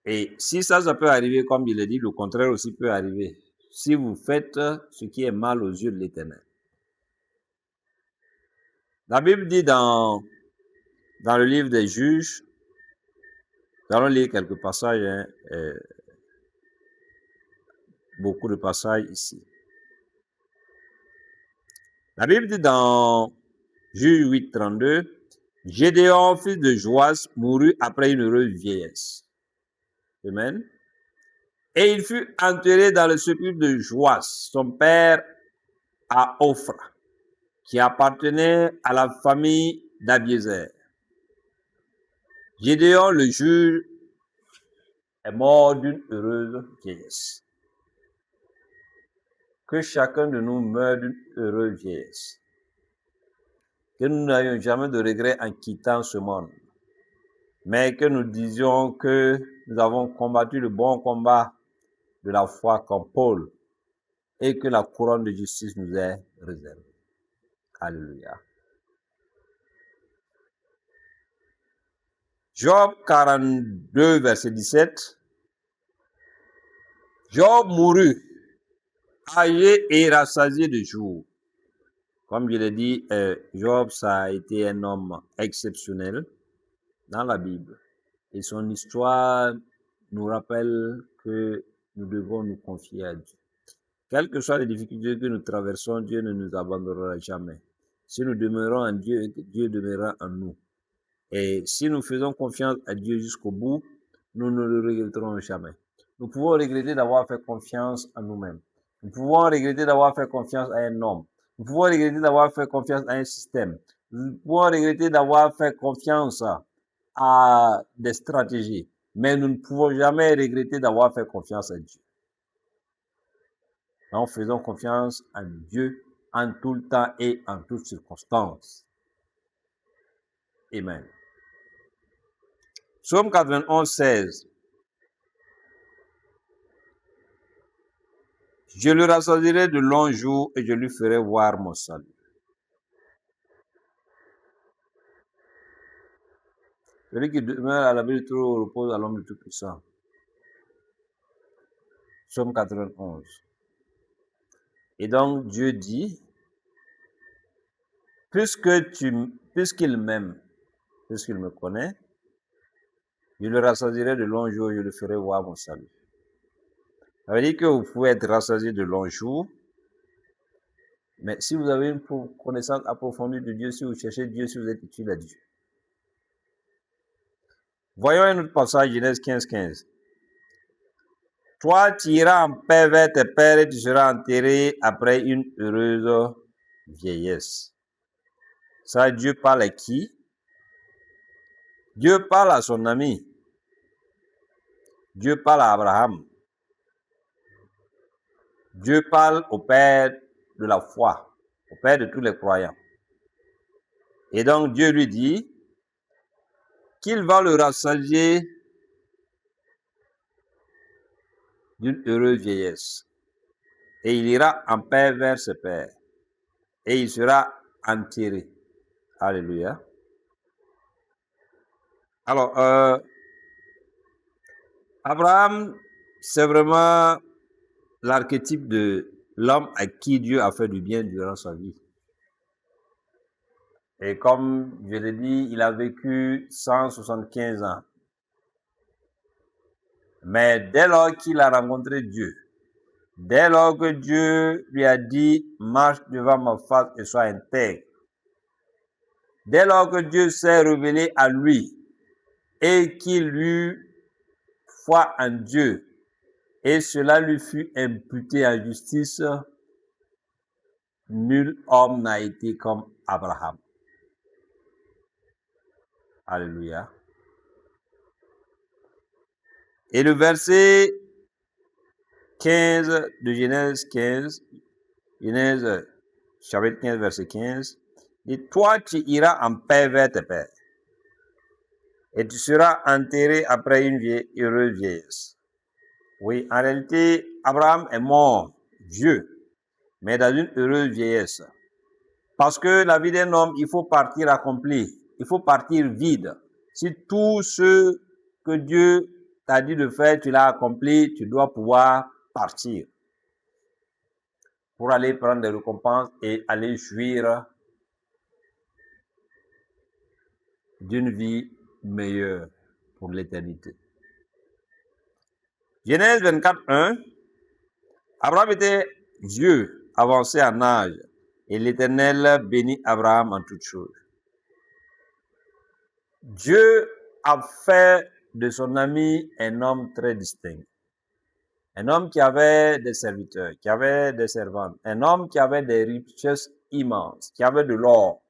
Et si ça peut arriver, comme il est dit, le contraire aussi peut arriver. Si vous faites ce qui est mal aux yeux de l'Éternel. La Bible dit dans le livre des Juges, nous allons lire quelques passages, hein, beaucoup de passages ici. La Bible dit dans Juges 8, 32, Gédéon, fils de Joas, mourut après une heureuse vieillesse. Amen. Et il fut enterré dans le sépulcre de Joas, son père, à Ophra, qui appartenait à la famille d'Abiézer. Gédéon, le juge, est mort d'une heureuse vieillesse. Que chacun de nous meure d'une heureuse vieillesse. Que nous n'ayons jamais de regrets en quittant ce monde. Mais que nous disions que nous avons combattu le bon combat de la foi comme Paul et que la couronne de justice nous est réservée. Alléluia. Job 42, verset 17. Job mourut, âgé et rassasié de jours. Comme je l'ai dit, Job, ça a été un homme exceptionnel dans la Bible. Et son histoire nous rappelle que nous devons nous confier à Dieu. Quelles que soient les difficultés que nous traversons, Dieu ne nous abandonnera jamais. Si nous demeurons en Dieu, Dieu demeurera en nous. Et si nous faisons confiance à Dieu jusqu'au bout, nous ne le regretterons jamais. Nous pouvons regretter d'avoir fait confiance en nous-mêmes. Nous pouvons regretter d'avoir fait confiance à un homme. Nous pouvons regretter d'avoir fait confiance à un système. Nous pouvons regretter d'avoir fait confiance à des stratégies. Mais nous ne pouvons jamais regretter d'avoir fait confiance à Dieu. Nous faisons confiance à Dieu en tout le temps et en toutes circonstances. Amen. Psaume 91, 16. Je le rassasierai de longs jours et je lui ferai voir mon salut. Celui qui demeure à l'abri du trône repose à l'homme du Tout-Puissant. Psaume 91. Et donc Dieu dit, puisqu'il m'aime, puisqu'il me connaît, je le rassasierai de longs jours et je lui ferai voir mon salut. Ça veut dire que vous pouvez être rassasié de longs jours, mais si vous avez une connaissance approfondie de Dieu, si vous cherchez Dieu, si vous êtes utile à Dieu. Voyons un autre passage, Genèse 15, 15. Toi, tu iras en paix vers tes pères et tu seras enterré après une heureuse vieillesse. Ça, Dieu parle à qui? Dieu parle à son ami. Dieu parle à Abraham. Dieu parle au Père de la foi, au Père de tous les croyants. Et donc Dieu lui dit qu'il va le rassasier d'une heureuse vieillesse. Et il ira en paix vers ses pères. Et il sera enterré. Alléluia. Alors, Abraham, c'est vraiment l'archétype de l'homme à qui Dieu a fait du bien durant sa vie. Et comme je l'ai dit, il a vécu 175 ans. Mais dès lors qu'il a rencontré Dieu, dès lors que Dieu lui a dit, marche devant ma face et sois intègre, dès lors que Dieu s'est révélé à lui et qu'il eut foi en Dieu, et cela lui fut imputé en justice, nul homme n'a été comme Abraham. Alléluia. Et le verset 15 de Genèse 15, Genèse chapitre 15, verset 15, dit, toi tu iras en paix vers tes pères, et tu seras enterré après une heureuse vieillesse. Oui, en réalité, Abraham est mort, vieux, mais dans une heureuse vieillesse. Parce que la vie d'un homme, il faut partir accompli, il faut partir vide. Si tout ce que Dieu t'a dit de faire, tu l'as accompli, tu dois pouvoir partir pour aller prendre des récompenses et aller jouir d'une vie meilleure pour l'éternité. Genèse 24, 1. Abraham était vieux, avancé en âge, et l'Éternel bénit Abraham en toutes choses. Dieu a fait de son ami un homme très distinct. Un homme qui avait des serviteurs, qui avait des servantes, un homme qui avait des richesses immenses, qui avait de l'or,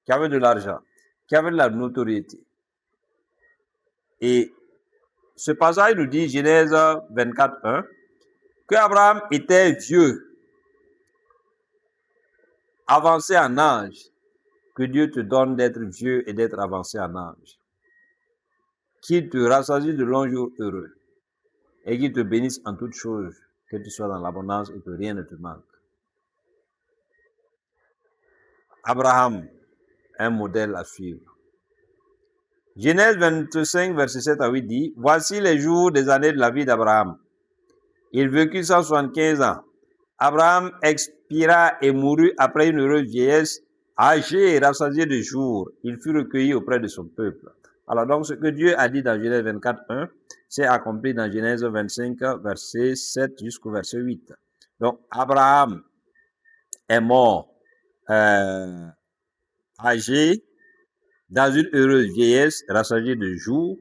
qui avait de l'argent, qui avait de la notoriété. Et ce passage nous dit, Genèse 24, 1, que Abraham était vieux, avancé en âge. Que Dieu te donne d'être vieux et d'être avancé en âge. Qu'il te rassasie de longs jours heureux et qu'il te bénisse en toutes choses, que tu sois dans l'abondance et que rien ne te manque. Abraham, un modèle à suivre. Genèse 25, verset 7 à 8 dit, « Voici les jours des années de la vie d'Abraham. Il vécut 175 ans. Abraham expira et mourut après une heureuse vieillesse, âgé et rassasié de jours. Il fut recueilli auprès de son peuple. » Alors donc, ce que Dieu a dit dans Genèse 24, 1, c'est accompli dans Genèse 25, verset 7 jusqu'au verset 8. Donc, Abraham est mort âgé, dans une heureuse vieillesse, rassasié de jours.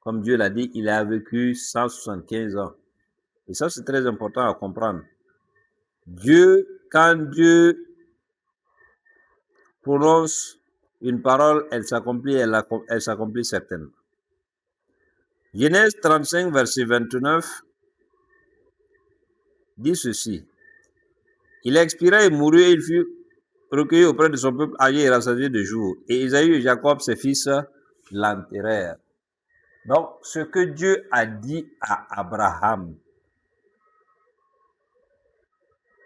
Comme Dieu l'a dit, il a vécu 175 ans. Et ça, c'est très important à comprendre. Quand Dieu prononce une parole, elle s'accomplit certainement. Genèse 35, verset 29, dit ceci. Il expira et mourut et il fut recueilli auprès de son peuple âgé et rassasié de jours. Et Isaïe et Jacob, ses fils, l'enterrèrent. Donc, ce que Dieu a dit à Abraham,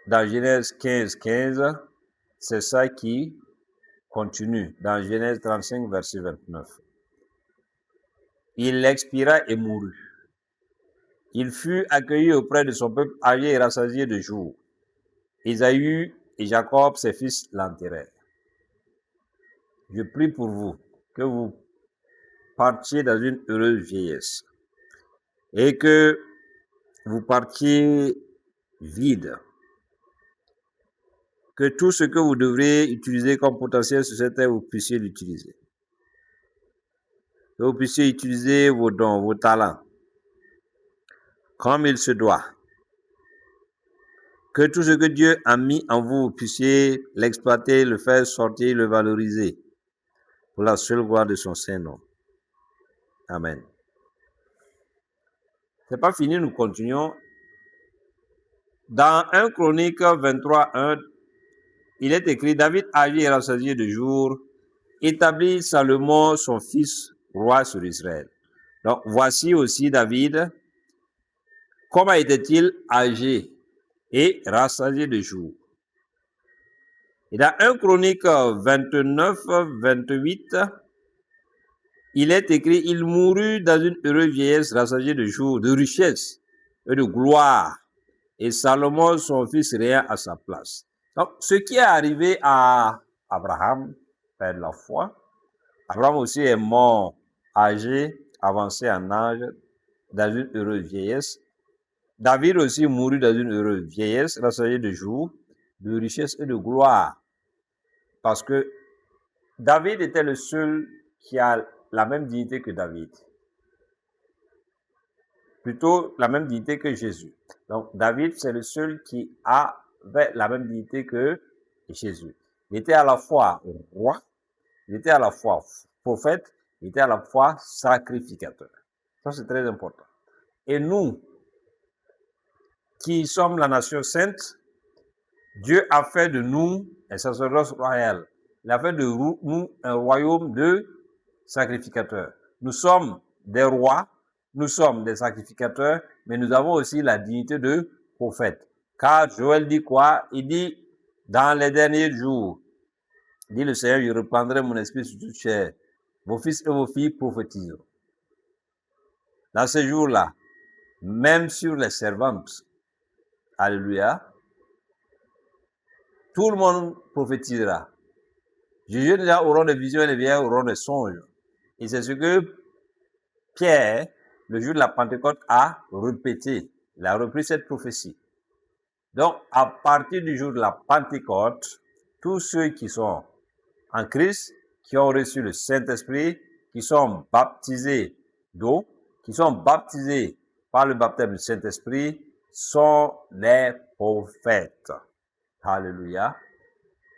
dans Genèse 15, 15, c'est ça qui continue dans Genèse 35, verset 29. Il expira et mourut. Il fut accueilli auprès de son peuple âgé et rassasié de jours. Isaïe et Jacob, ses fils, l'enterrèrent. Je prie pour vous que vous partiez dans une heureuse vieillesse et que vous partiez vide. Que tout ce que vous devrez utiliser comme potentiel sur cette terre, vous puissiez l'utiliser. Que vous puissiez utiliser vos dons, vos talents, comme il se doit. Que tout ce que Dieu a mis en vous, vous puissiez l'exploiter, le faire sortir, le valoriser, pour la seule gloire de son Saint-Nom. Amen. C'est pas fini, nous continuons. Dans 1 Chronique 23, 1, il est écrit, David âgé et rassasié de jours, établit Salomon son fils roi sur Israël. Donc voici aussi David, comment était-il âgé et rassasié de jours. Et dans 1 Chronique 29, 28, il est écrit, il mourut dans une heureuse vieillesse, rassasié de jours, de richesse et de gloire. Et Salomon, son fils, régna à sa place. Donc, ce qui est arrivé à Abraham, père de la foi, Abraham aussi est mort âgé, avancé en âge, dans une heureuse vieillesse. David aussi mourut dans une heureuse vieillesse, rassasié de jours, de richesse et de gloire. Parce que David était le seul qui a la même dignité que David. Plutôt la même dignité que Jésus. Donc David, c'est le seul qui avait la même dignité que Jésus. Il était à la fois roi, il était à la fois prophète, il était à la fois sacrificateur. Ça, c'est très important. Et nous, qui sommes la nation sainte, Dieu a fait de nous un sacerdoce royal. Il a fait de nous un royaume de sacrificateurs. Nous sommes des rois, nous sommes des sacrificateurs, mais nous avons aussi la dignité de prophète. Car Joël dit quoi? Il dit, dans les derniers jours, dit le Seigneur, je reprendrai mon esprit sur toute chair. Vos fils et vos filles prophétiseront. Dans ces jours-là, même sur les servantes, alléluia, tout le monde prophétisera. Les jeunes gens auront des visions et les vieillards auront des songes. Et c'est ce que Pierre, le jour de la Pentecôte, a répété. Il a repris cette prophétie. Donc, à partir du jour de la Pentecôte, tous ceux qui sont en Christ, qui ont reçu le Saint-Esprit, qui sont baptisés d'eau, qui sont baptisés par le baptême du Saint-Esprit, sont les prophètes. Alléluia.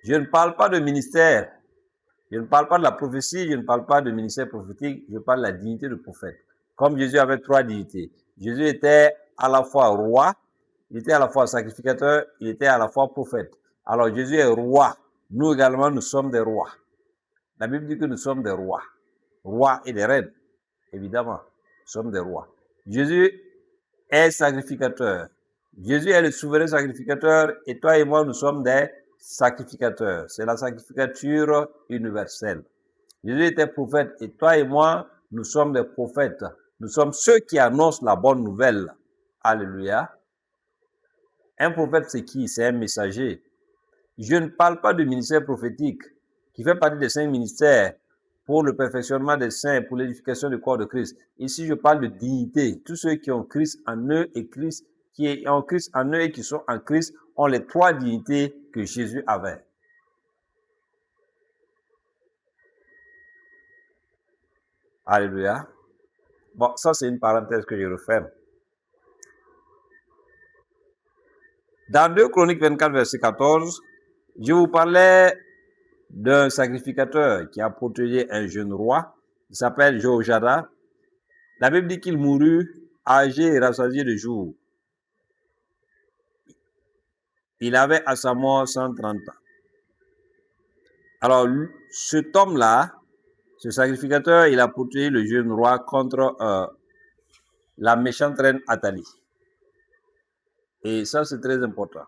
Je ne parle pas de ministère. Je ne parle pas de la prophétie, je ne parle pas de ministère prophétique, je parle de la dignité de prophète. Comme Jésus avait 3 dignités. Jésus était à la fois roi, il était à la fois sacrificateur, il était à la fois prophète. Alors Jésus est roi. Nous également, nous sommes des rois. La Bible dit que nous sommes des rois. Rois et des reines, évidemment. Nous sommes des rois. Jésus est sacrificateur. Jésus est le souverain sacrificateur et toi et moi, nous sommes des sacrificateurs. C'est la sacrificature universelle. Jésus était prophète et toi et moi, nous sommes des prophètes. Nous sommes ceux qui annoncent la bonne nouvelle. Alléluia. Un prophète, c'est qui? C'est un messager. Je ne parle pas du ministère prophétique qui fait partie des 5 ministères pour le perfectionnement des saints, pour l'édification du corps de Christ. Ici, je parle de dignité. Tous ceux qui ont Christ en eux et Christ, qui ont Christ en eux et qui sont en Christ, ont les 3 dignités que Jésus avait. Alléluia. Bon, ça c'est une parenthèse que je referme. Dans 2 Chroniques 24, verset 14, je vous parlais d'un sacrificateur qui a protégé un jeune roi. Il s'appelle Jehoiada. La Bible dit qu'il mourut âgé et rassasié de jours. Il avait à sa mort 130 ans. Alors, cet homme-là, ce sacrificateur, il a protégé le jeune roi contre la méchante reine Athalie. Et ça, c'est très important.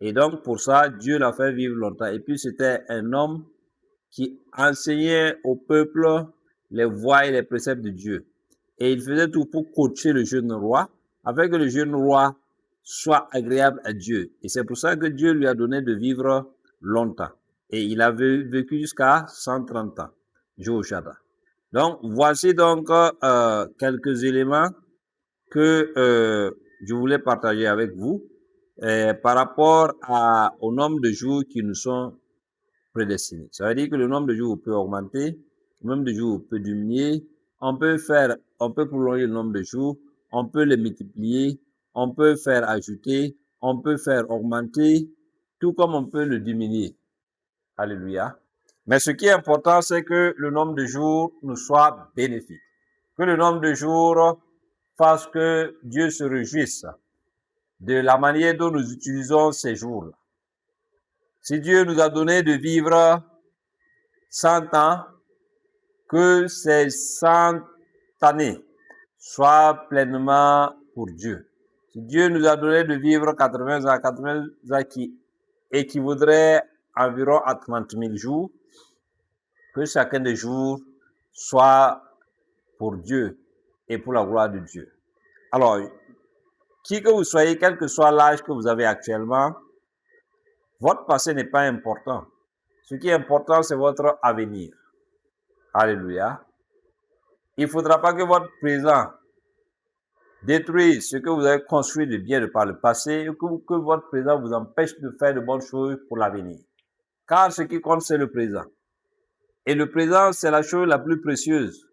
Et donc, pour ça, Dieu l'a fait vivre longtemps. Et puis, c'était un homme qui enseignait au peuple les voies et les préceptes de Dieu. Et il faisait tout pour coacher le jeune roi, afin que le jeune roi soit agréable à Dieu. Et c'est pour ça que Dieu lui a donné de vivre longtemps. Et il a vécu jusqu'à 130 ans, Jehoiada. Donc, voici donc quelques éléments que je voulais partager avec vous par rapport au nombre de jours qui nous sont prédestinés. Ça veut dire que le nombre de jours peut augmenter, le nombre de jours peut diminuer. On peut prolonger le nombre de jours, on peut les multiplier, on peut faire ajouter, on peut faire augmenter, tout comme on peut le diminuer. Alléluia. Mais ce qui est important, c'est que le nombre de jours nous soit bénéfique. Que le nombre de jours fasse que Dieu se réjouisse de la manière dont nous utilisons ces jours-là. Si Dieu nous a donné de vivre 100 ans, que ces 100 années soient pleinement pour Dieu. Si Dieu nous a donné de vivre 80 ans qui équivaudrait environ à 30 000 jours, que chacun des jours soit pour Dieu et pour la gloire de Dieu. Alors, qui que vous soyez, quel que soit l'âge que vous avez actuellement, votre passé n'est pas important. Ce qui est important, c'est votre avenir. Alléluia. Il ne faudra pas que votre présent détruise ce que vous avez construit de bien de par le passé, que votre présent vous empêche de faire de bonnes choses pour l'avenir. Car ce qui compte, c'est le présent. Et le présent, c'est la chose la plus précieuse.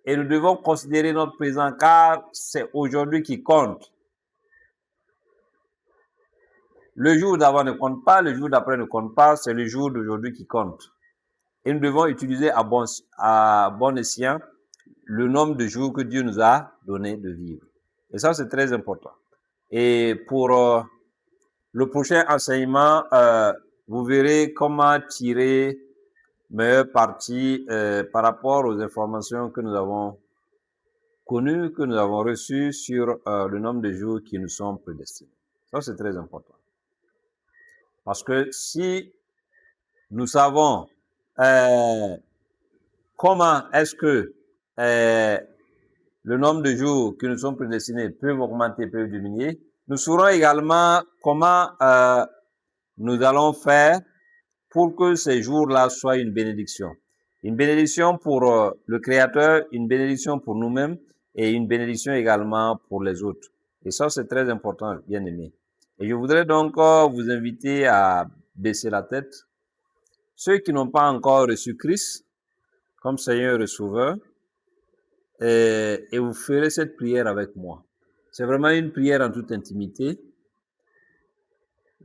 Et nous devons considérer notre présent, car c'est aujourd'hui qui compte. Le jour d'avant ne compte pas, le jour d'après ne compte pas, c'est le jour d'aujourd'hui qui compte. Et nous devons utiliser à bon escient le nombre de jours que Dieu nous a donné de vivre. Et ça, c'est très important. Et pour le prochain enseignement, vous verrez comment tirer meilleur parti par rapport aux informations que nous avons connues, que nous avons reçues sur le nombre de jours qui nous sont prédestinés. Ça, c'est très important. Parce que si nous savons comment est-ce que le nombre de jours qui nous sont prédestinés peuvent augmenter, peuvent diminuer, nous saurons également comment nous allons faire pour que ces jours-là soient une bénédiction. Une bénédiction pour le Créateur, une bénédiction pour nous-mêmes et une bénédiction également pour les autres. Et ça, c'est très important, bien aimé. Et je voudrais donc vous inviter à baisser la tête. Ceux qui n'ont pas encore reçu Christ comme Seigneur et Sauveur, et vous ferez cette prière avec moi. C'est vraiment une prière en toute intimité.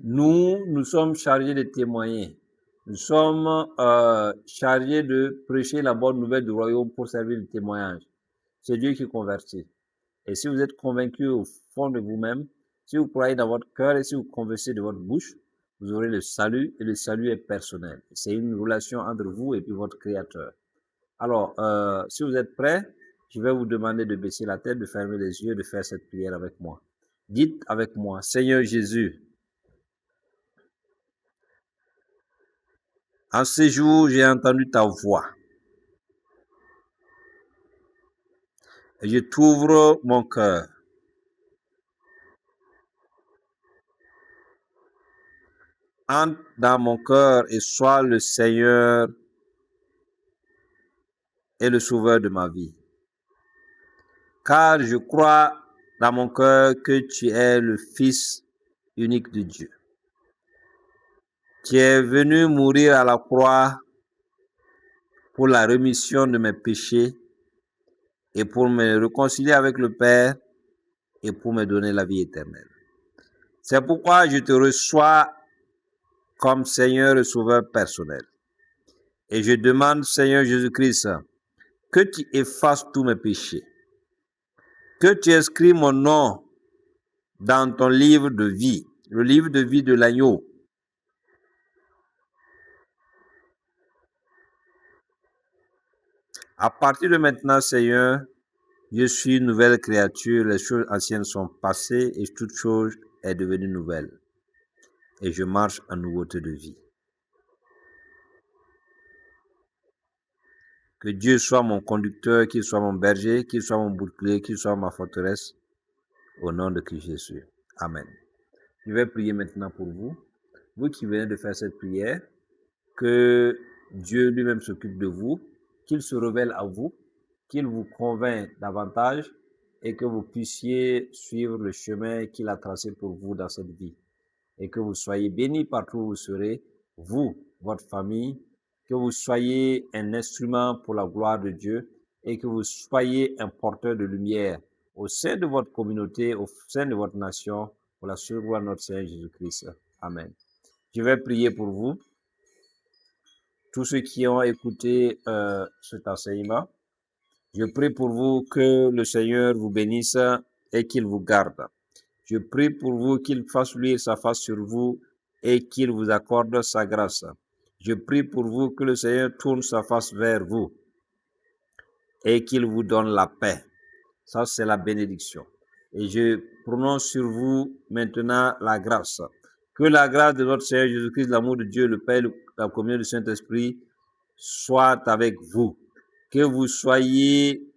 Nous sommes chargés de témoigner. Nous sommes chargés de prêcher la bonne nouvelle du royaume pour servir de témoignage. C'est Dieu qui convertit. Et si vous êtes convaincu au fond de vous-même, si vous croyez dans votre cœur et si vous conversez de votre bouche, vous aurez le salut, et le salut est personnel. C'est une relation entre vous et puis votre Créateur. Alors, si vous êtes prêts, je vais vous demander de baisser la tête, de fermer les yeux, de faire cette prière avec moi. Dites avec moi, Seigneur Jésus, en ce jour, j'ai entendu ta voix. Et je t'ouvre mon cœur. Entre dans mon cœur et sois le Seigneur et le Sauveur de ma vie. Car je crois dans mon cœur que tu es le Fils unique de Dieu, qui est venu mourir à la croix pour la rémission de mes péchés et pour me réconcilier avec le Père et pour me donner la vie éternelle. C'est pourquoi je te reçois comme Seigneur et Sauveur personnel. Et je demande, Seigneur Jésus-Christ, que tu effaces tous mes péchés, que tu inscris mon nom dans ton livre de vie, le livre de vie de l'agneau. À partir de maintenant, Seigneur, je suis une nouvelle créature, les choses anciennes sont passées et toute chose est devenue nouvelle. Et je marche en nouveauté de vie. Que Dieu soit mon conducteur, qu'il soit mon berger, qu'il soit mon bouclier, qu'il soit ma forteresse, au nom de Christ Jésus. Amen. Je vais prier maintenant pour vous. Vous qui venez de faire cette prière, que Dieu lui-même s'occupe de vous, qu'il se révèle à vous, qu'il vous convainc davantage et que vous puissiez suivre le chemin qu'il a tracé pour vous dans cette vie. Et que vous soyez bénis partout où vous serez, vous, votre famille, que vous soyez un instrument pour la gloire de Dieu et que vous soyez un porteur de lumière au sein de votre communauté, au sein de votre nation, pour la seule gloire de notre Seigneur Jésus-Christ. Amen. Je vais prier pour vous, tous ceux qui ont écouté cet enseignement. Je prie pour vous que le Seigneur vous bénisse et qu'il vous garde. Je prie pour vous qu'il fasse luire sa face sur vous et qu'il vous accorde sa grâce. Je prie pour vous que le Seigneur tourne sa face vers vous et qu'il vous donne la paix. Ça, c'est la bénédiction. Et je prononce sur vous maintenant la grâce. Que la grâce de notre Seigneur Jésus-Christ, l'amour de Dieu, le Père, la communion du Saint-Esprit soit avec vous. Que vous soyez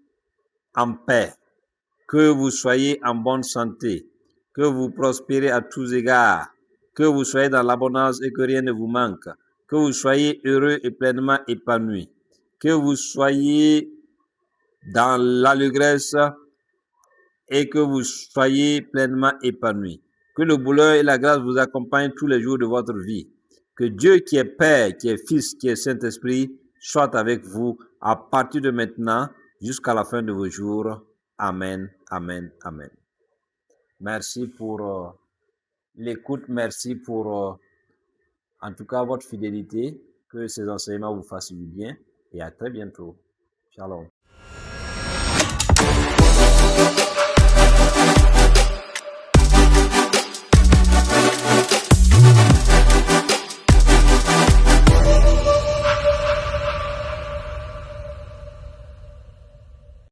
en paix, que vous soyez en bonne santé, que vous prospérez à tous égards, que vous soyez dans l'abondance et que rien ne vous manque, que vous soyez heureux et pleinement épanoui, que vous soyez dans l'allégresse et que vous soyez pleinement épanoui. Que le bonheur et la grâce vous accompagnent tous les jours de votre vie. Que Dieu qui est Père, qui est Fils, qui est Saint-Esprit, soit avec vous à partir de maintenant jusqu'à la fin de vos jours. Amen, amen, amen. Merci pour l'écoute, merci pour en tout cas votre fidélité. Que ces enseignements vous fassent du bien et à très bientôt. Shalom.